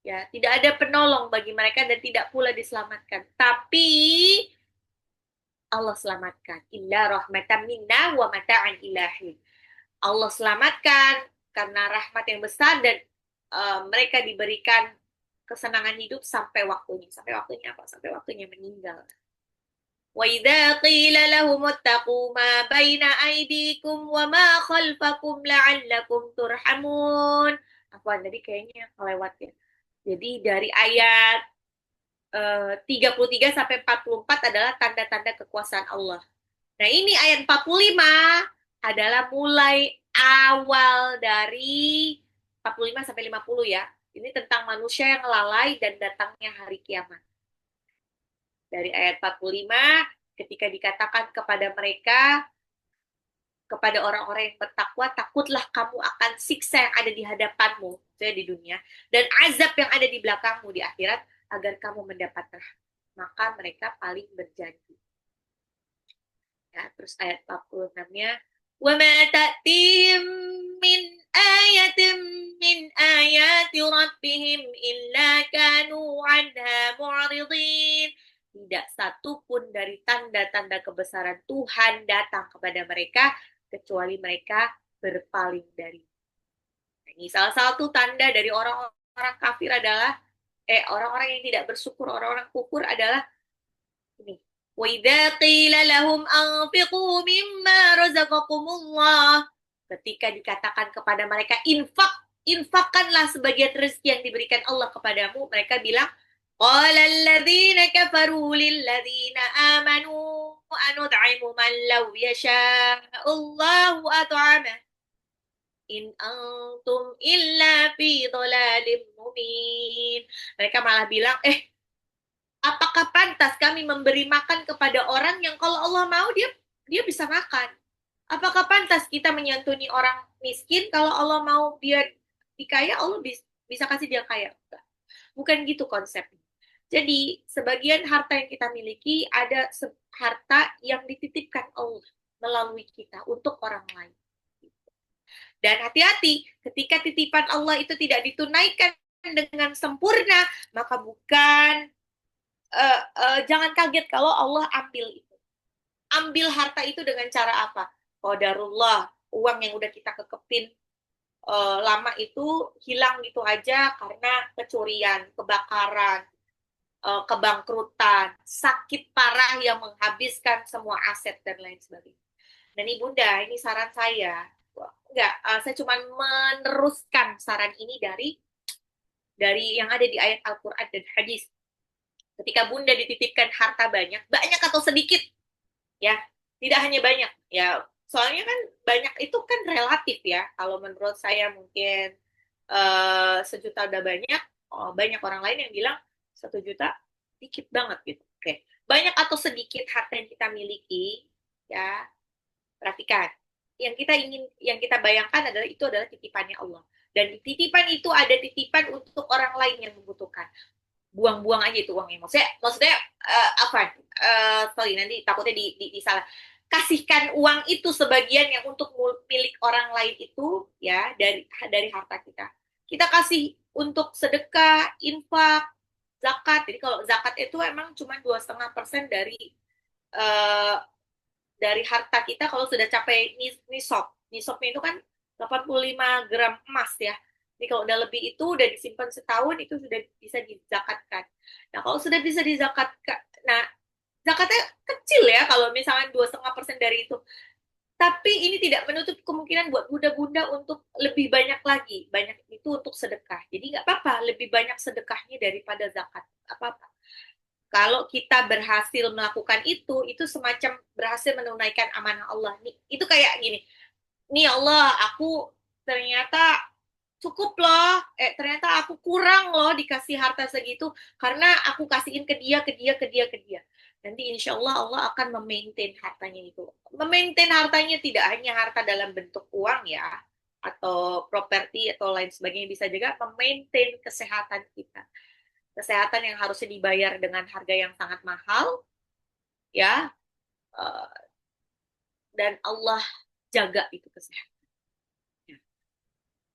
Ya, tidak ada penolong bagi mereka dan tidak pula diselamatkan. Tapi Allah selamatkan. Illa rahmatan minna wa mata'an ilahi. Allah selamatkan karena rahmat yang besar dan mereka diberikan kesenangan hidup sampai waktunya. Sampai waktunya apa? Sampai waktunya meninggal. وَإِذَا قِيلَ لَهُمُ اتَّقُوا مَا بَيْنَ أَيْدِيكُمْ وَمَا خَلْفَكُمْ لَعَلَّكُمْ تُرْحَمُونَ. Afwan, tadi kayaknya kelewat ya. Jadi dari ayat 33 sampai 44 adalah tanda-tanda kekuasaan Allah. Nah, ini ayat 45 adalah mulai awal dari 45 sampai 50 ya. Ini tentang manusia yang lalai dan datangnya hari kiamat. Dari ayat 45, ketika dikatakan kepada mereka, kepada orang-orang yang bertakwa, takutlah kamu akan siksa yang ada di hadapanmu, saya di dunia, dan azab yang ada di belakangmu di akhirat, agar kamu mendapat rahmat. Maka mereka paling berjanji. Ya, terus ayat 46-nya, وَمَا تَأْتِهِمْ مِنْ آيَةٍ مِنْ آيَاتِ رَبِّهِمْ إِلَّا كَانُوا عَنْهَا مُعْرِضِينَ. Tidak satu pun dari tanda-tanda kebesaran Tuhan datang kepada mereka, kecuali mereka berpaling dari. Nah, ini salah satu tanda dari orang-orang kafir adalah, orang-orang yang tidak bersyukur, orang-orang kufur adalah ini. وَإِذَا قِيلَ لَهُمْ أَنْفِقُوا مِمَّا رَزَقَكُمُ اللَّهُ. Ketika dikatakan kepada mereka, infakkanlah sebagian rezeki yang diberikan Allah kepadamu, mereka bilang, قَالَ الَّذِينَ كَفَرُوا لِلَّذِينَ آمَنُوا أَنُطْعِمُ مَنْ لَوْ يَشَاءُ اللَّهُ أَطْعَمَهُ إِنْ أَنْتُمْ إِلَّا فِي ضَلَالٍ مُبِينٍ. Mereka malah bilang, apakah pantas kami memberi makan kepada orang yang kalau Allah mau dia bisa makan? Apakah pantas kita menyantuni orang miskin kalau Allah mau dia dikaya, Allah bisa kasih dia kaya? Bukan gitu konsepnya. Jadi, sebagian harta yang kita miliki ada harta yang dititipkan Allah melalui kita untuk orang lain. Dan hati-hati, ketika titipan Allah itu tidak ditunaikan dengan sempurna, maka jangan kaget kalau Allah ambil itu. Ambil harta itu dengan cara apa? Qadarullah, uang yang udah kita kekepin lama itu hilang gitu aja karena kecurian, kebakaran, kebangkrutan, sakit parah yang menghabiskan semua aset dan lain sebagainya. Dan Ibunda, ini saran saya, saya cuma meneruskan saran ini dari yang ada di ayat Al-Quran dan hadis. Ketika Bunda dititipkan harta banyak atau sedikit, ya, tidak hanya banyak, ya, soalnya kan banyak itu kan relatif ya. Kalau menurut saya mungkin 1 juta udah banyak, banyak orang lain yang bilang 1 juta dikit banget gitu. Oke, banyak atau sedikit harta yang kita miliki, ya, perhatikan. Yang kita bayangkan adalah titipannya Allah. Dan di titipan itu ada titipan untuk orang lain yang membutuhkan. Buang-buang aja itu uangnya. Maksudnya apa? Sorry, nanti takutnya disalah. Kasihkan uang itu sebagian yang untuk milik orang lain itu ya dari harta kita. Kita kasih untuk sedekah, infak, zakat. Jadi kalau zakat itu emang cuma 2,5% dari harta kita kalau sudah capai nisab. Nisabnya itu kan 85 gram emas ya. Jadi kalau udah lebih itu udah disimpan setahun itu sudah bisa dizakatkan. Nah kalau sudah bisa dizakatkan, nah zakatnya kecil ya kalau misalnya 2,5% dari itu. Tapi ini tidak menutup kemungkinan buat bunda-bunda untuk lebih banyak lagi. Banyak itu untuk sedekah. Jadi nggak apa-apa, lebih banyak sedekahnya daripada zakat. Apa-apa. Kalau kita berhasil melakukan itu semacam berhasil menunaikan amanah Allah. Nih, itu kayak gini, nih Allah, aku ternyata cukup loh, ternyata aku kurang loh dikasih harta segitu karena aku kasihin ke dia, ke dia, ke dia, ke dia. Nanti insya Allah Allah akan memaintain hartanya itu. Memaintain hartanya tidak hanya harta dalam bentuk uang ya, atau properti atau lain sebagainya, bisa juga memaintain kesehatan kita. Kesehatan yang harusnya dibayar dengan harga yang sangat mahal, ya, eh, dan Allah jaga itu kesehatan.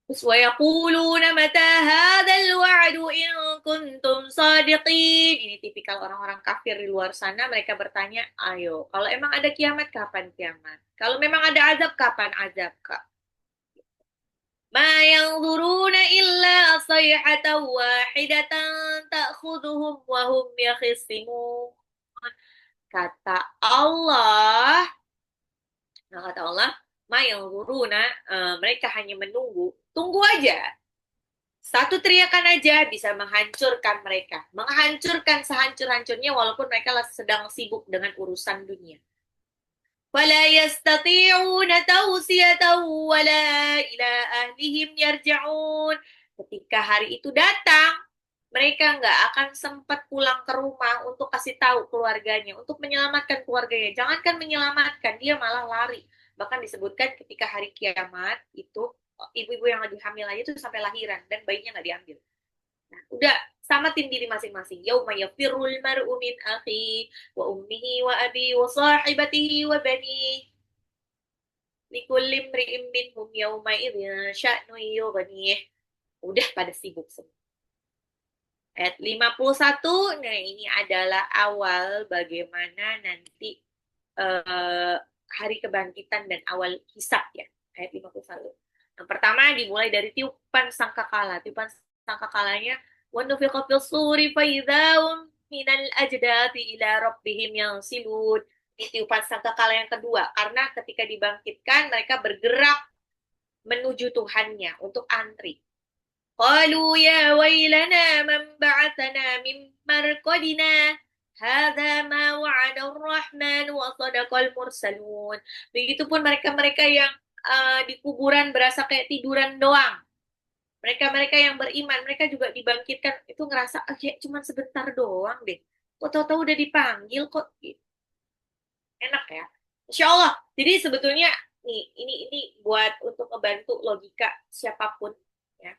Terus وَيَقُولُونَ مَتَى هَذَا الْوَعْدُ إِن كُنتُمْ صَادِقِينَ. Ini tipikal orang-orang kafir di luar sana, mereka bertanya, ayo, kalau emang ada kiamat, kapan kiamat? Kalau memang ada azab, kapan azab, Kak? مَا يَنْظُرُونَ إِلَّا صَيْحَةً وَاحِدَةً تَأْخُذُهُمْ وَهُمْ يَخِصِّمُونَ. Kata Allah, kata Allah, مَا يَنْظُرُونَ, mereka hanya menunggu, tunggu aja. Satu teriakan aja bisa menghancurkan mereka. Menghancurkan sehancur-hancurnya walaupun mereka sedang sibuk dengan urusan dunia. وَلَا يَسْتَطِيعُونَ تَوْصِيَةً وَلَا إِلَىٰ أَهْلِهِمْ يَرْجَعُونَ. Ketika hari itu datang, mereka nggak akan sempat pulang ke rumah untuk kasih tahu keluarganya, untuk menyelamatkan keluarganya. Jangankan menyelamatkan, dia malah lari. Bahkan disebutkan ketika hari kiamat itu, ibu-ibu yang lagi hamil aja itu sampai lahiran dan bayinya nggak diambil. Nah, udah samatin diri masing-masing. Yauma yafirrul mar'u min akhi wa ummihi wa abi wa sahibatihi wa bani. Likulli imri'in minhum yauma idzin sya'nu yughnih. Udah pada sibuk semua. Ayat 51, nah ini adalah awal bagaimana nanti uh, hari kebangkitan dan awal hisab ya. Ayat 51. Yang pertama dimulai dari tiupan sangkakala. Tiupan sangkakalanya وَنُفِخَ فِي الصُّورِ فَإِذَا هُمْ مِنَ الْأَجْدَاثِ إِلَى رَبِّهِمْ يَنْسِلُونَ. Ini tiupan sangkakala yang kedua, karena ketika dibangkitkan mereka bergerak menuju Tuhannya untuk antri. قالوا يا ويلنا من بعثنا من مرقدنا هذا ما وعد الرحمن وصدق المرسلون. Begitupun mereka-mereka yang di kuburan berasa kayak tiduran doang. Mereka-mereka yang beriman, mereka juga dibangkitkan, itu ngerasa kayak cuma sebentar doang deh. Kok tahu-tahu udah dipanggil kok. Enak ya. Insya Allah. Jadi sebetulnya nih, ini buat untuk membantu logika siapapun ya.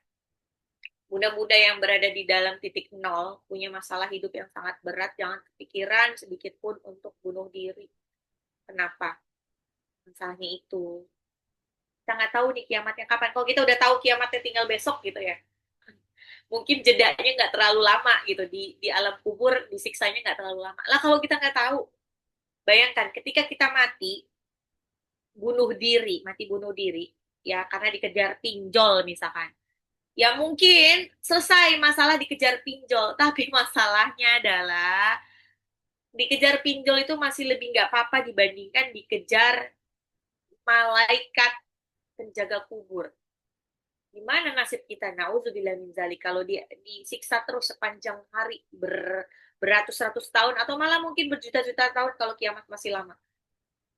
Muda-muda yang berada di dalam titik nol, punya masalah hidup yang sangat berat, jangan kepikiran sedikit pun untuk bunuh diri. Kenapa? Masalahnya itu. Kita nggak tahu nih kiamatnya kapan. Kalau kita udah tahu kiamatnya tinggal besok gitu ya, mungkin jedanya nggak terlalu lama gitu. Di alam kubur, disiksanya nggak terlalu lama. Lah kalau kita nggak tahu, bayangkan ketika kita mati, mati bunuh diri, ya karena dikejar pinjol misalkan. Ya mungkin selesai masalah dikejar pinjol, tapi masalahnya adalah dikejar pinjol itu masih lebih nggak apa-apa dibandingkan dikejar malaikat penjaga kubur. Gimana nasib kita? Nauzubillah min zalik. Kalau dia disiksa terus sepanjang hari, beratus-ratus tahun, atau malah mungkin berjuta-juta tahun kalau kiamat masih lama.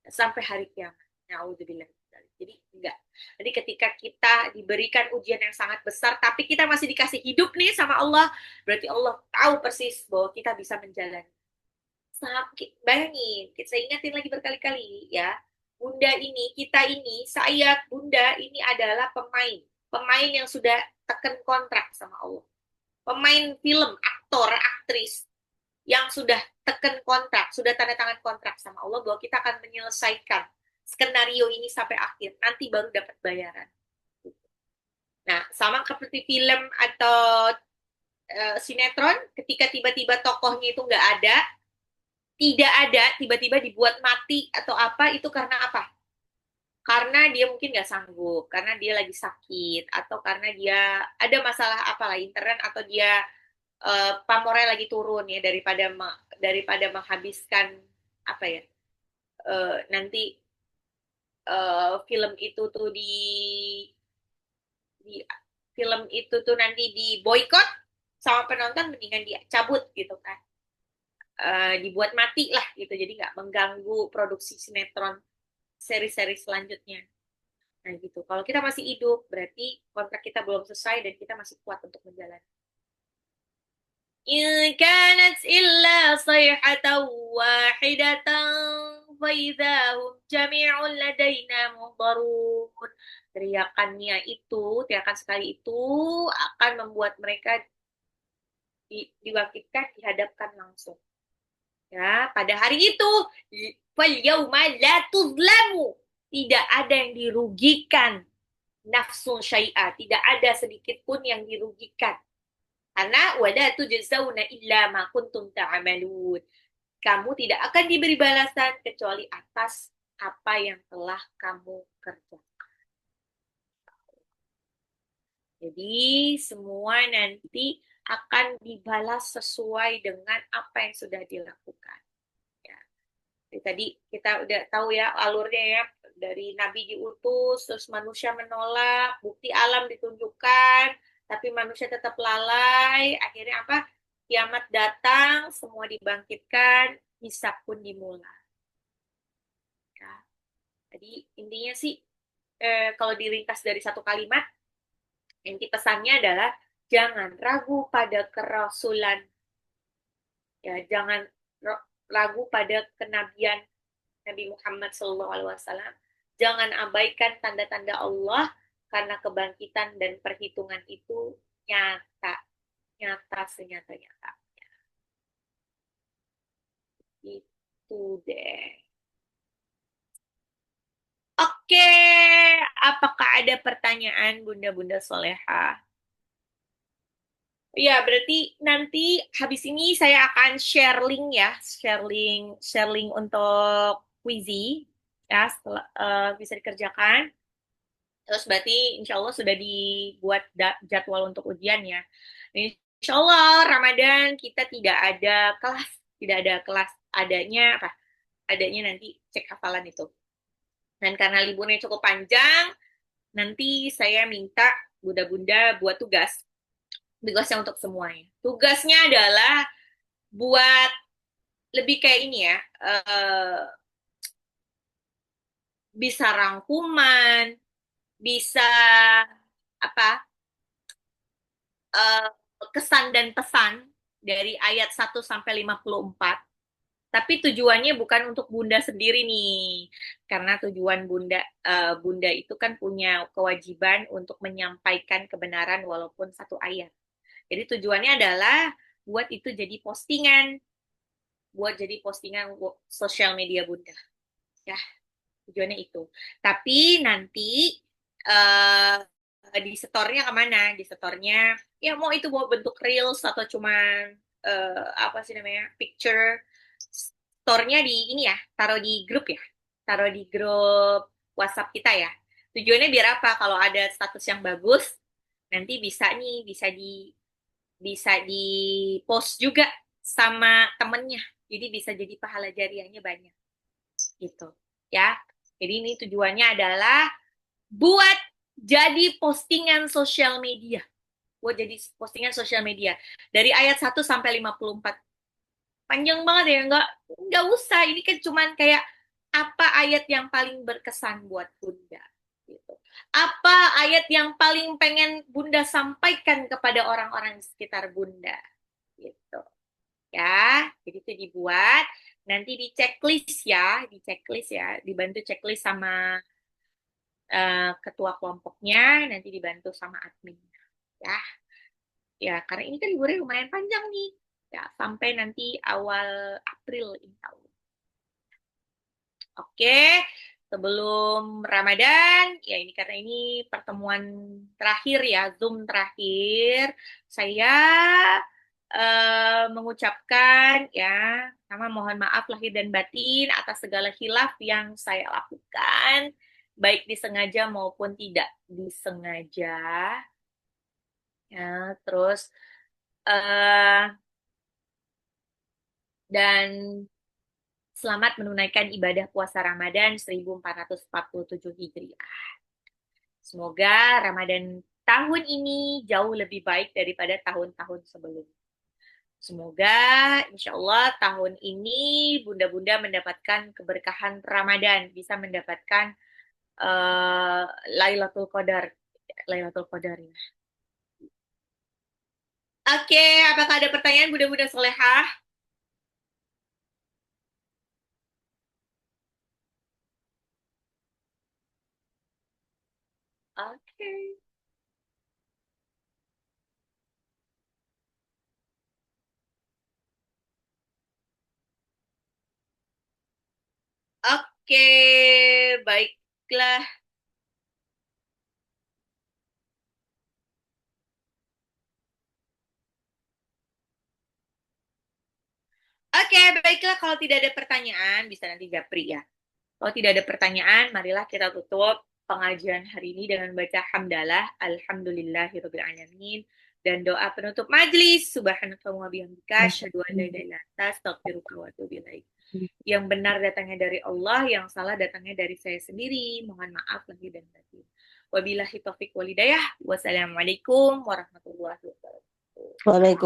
Sampai hari kiamat. Nauzubillah. Jadi enggak. Jadi ketika kita diberikan ujian yang sangat besar, tapi kita masih dikasih hidup nih sama Allah, berarti Allah tahu persis bahwa kita bisa menjalani. Bayangin, saya ingatin lagi berkali-kali ya, Bunda ini, kita ini, saya, Bunda ini adalah pemain. Pemain yang sudah tekan kontrak sama Allah. Pemain film, aktor, aktris yang sudah tekan kontrak, sudah tanda tangan kontrak sama Allah bahwa kita akan menyelesaikan skenario ini sampai akhir, nanti baru dapat bayaran. Nah, sama seperti film atau sinetron, ketika tiba-tiba tokohnya itu nggak ada, tidak ada, tiba-tiba dibuat mati atau apa, itu karena apa? Karena dia mungkin nggak sanggup, karena dia lagi sakit, atau karena dia ada masalah apalah intern, atau dia pamornya lagi turun ya, daripada menghabiskan apa ya, nanti film itu tuh di film itu tuh nanti di boykot sama penonton, mendingan dia cabut gitu kan. Dibuat mati lah gitu, jadi nggak mengganggu produksi sinetron seri-seri selanjutnya. Nah, gitu. Kalau kita masih hidup, berarti kontrak kita belum selesai dan kita masih kuat untuk menjalani. إن كانت إلا صيحة واحدة فإذا هم جميع لدينا محضرون. Teriakan sekali itu akan membuat mereka dibangkitkan, dihadapkan langsung. Ya, pada hari itu, fal yauma la tuzlamu. Tidak ada yang dirugikan nafsu syai'a, tidak ada sedikit pun yang dirugikan. Karena wala tujzauna illa ma kuntum ta'malun. Kamu tidak akan diberi balasan kecuali atas apa yang telah kamu kerjakan. Jadi semua nanti akan dibalas sesuai dengan apa yang sudah dilakukan. Ya. Jadi tadi kita udah tahu ya alurnya ya, dari Nabi diutus, terus manusia menolak, bukti alam ditunjukkan, tapi manusia tetap lalai. Akhirnya apa? Kiamat datang, semua dibangkitkan, hisab pun dimulai. Ya. Jadi intinya sih, kalau diringkas dari satu kalimat, inti pesannya adalah jangan ragu pada kerasulan, ya jangan ragu pada kenabian Nabi Muhammad SAW. Jangan abaikan tanda-tanda Allah karena kebangkitan dan perhitungan itu nyata, nyata senyata-nyata. Itu deh. Oke, apakah ada pertanyaan Bunda-Bunda Soleha? Ya, berarti nanti habis ini saya akan share link ya, share link untuk Quizy ya, setelah, bisa dikerjakan. Terus berarti insya Allah sudah dibuat jadwal untuk ujian ya. Insya Allah Ramadan kita tidak ada kelas, adanya apa? Adanya nanti cek hafalan itu. Dan karena liburnya cukup panjang, nanti saya minta bunda-bunda buat tugasnya untuk semuanya. Tugasnya adalah buat lebih kayak ini ya, bisa rangkuman, bisa apa, uh, kesan dan pesan dari ayat 1 sampai 54. Tapi tujuannya bukan untuk Bunda sendiri nih. Karena tujuan Bunda itu kan punya kewajiban untuk menyampaikan kebenaran walaupun satu ayat. Jadi tujuannya adalah buat itu jadi postingan, buat jadi postingan sosial media Bunda. Ya, tujuannya itu. Tapi nanti uh, di store-nya kemana? Di store-nya, ya mau itu mau bentuk reels atau cuman apa sih namanya, picture. Store-nya di ini ya, taruh di grup ya. Taruh di grup WhatsApp kita ya. Tujuannya biar apa? Kalau ada status yang bagus, nanti bisa nih, bisa di post juga sama temennya. Jadi bisa jadi pahala jariahnya banyak. Gitu. Ya. Jadi ini tujuannya adalah buat jadi postingan sosial media. Buat jadi postingan sosial media. Dari ayat 1 sampai 54. Panjang banget ya, nggak usah. Ini kan cuman kayak apa ayat yang paling berkesan buat Bunda. Gitu. Apa ayat yang paling pengen Bunda sampaikan kepada orang-orang di sekitar Bunda. Gitu. Ya, jadi itu dibuat. Nanti di checklist ya, dibantu checklist sama ketua kelompoknya, nanti dibantu sama admin. Ya, ya karena ini kan liburnya lumayan panjang nih. Ya, sampai nanti awal April insya Allah. Oke, sebelum Ramadan, ya ini karena ini pertemuan terakhir ya, Zoom terakhir, saya mengucapkan ya, sama mohon maaf lahir dan batin atas segala khilaf yang saya lakukan, baik disengaja maupun tidak disengaja. Ya, terus dan selamat menunaikan ibadah puasa Ramadan 1447 Hijriah. Semoga Ramadan tahun ini jauh lebih baik daripada tahun-tahun sebelumnya. Semoga insya Allah tahun ini bunda-bunda mendapatkan keberkahan Ramadan, bisa mendapatkan eh, Lailatul Qadar. Lailatul Qadar ya. Oke, apakah ada pertanyaan Bunda-Bunda Solehah? Oke. Oke, baiklah. Oke, baiklah kalau tidak ada pertanyaan, bisa nanti Japri ya. Kalau tidak ada pertanyaan, marilah kita tutup pengajian hari ini dengan baca hamdalah, alhamdulillahirrabbilalamin, dan doa penutup majlis, subhanaka wa bihamdika, asyhadu an la ilaha illa anta, astaghfiruka wa atubu ilaik. Yang benar datangnya dari Allah, yang salah datangnya dari saya sendiri. Mohon maaf lahir dan batin. Wabillahi taufiq walhidayah. Wassalamualaikum warahmatullahi wabarakatuh. Waalaikumsalam.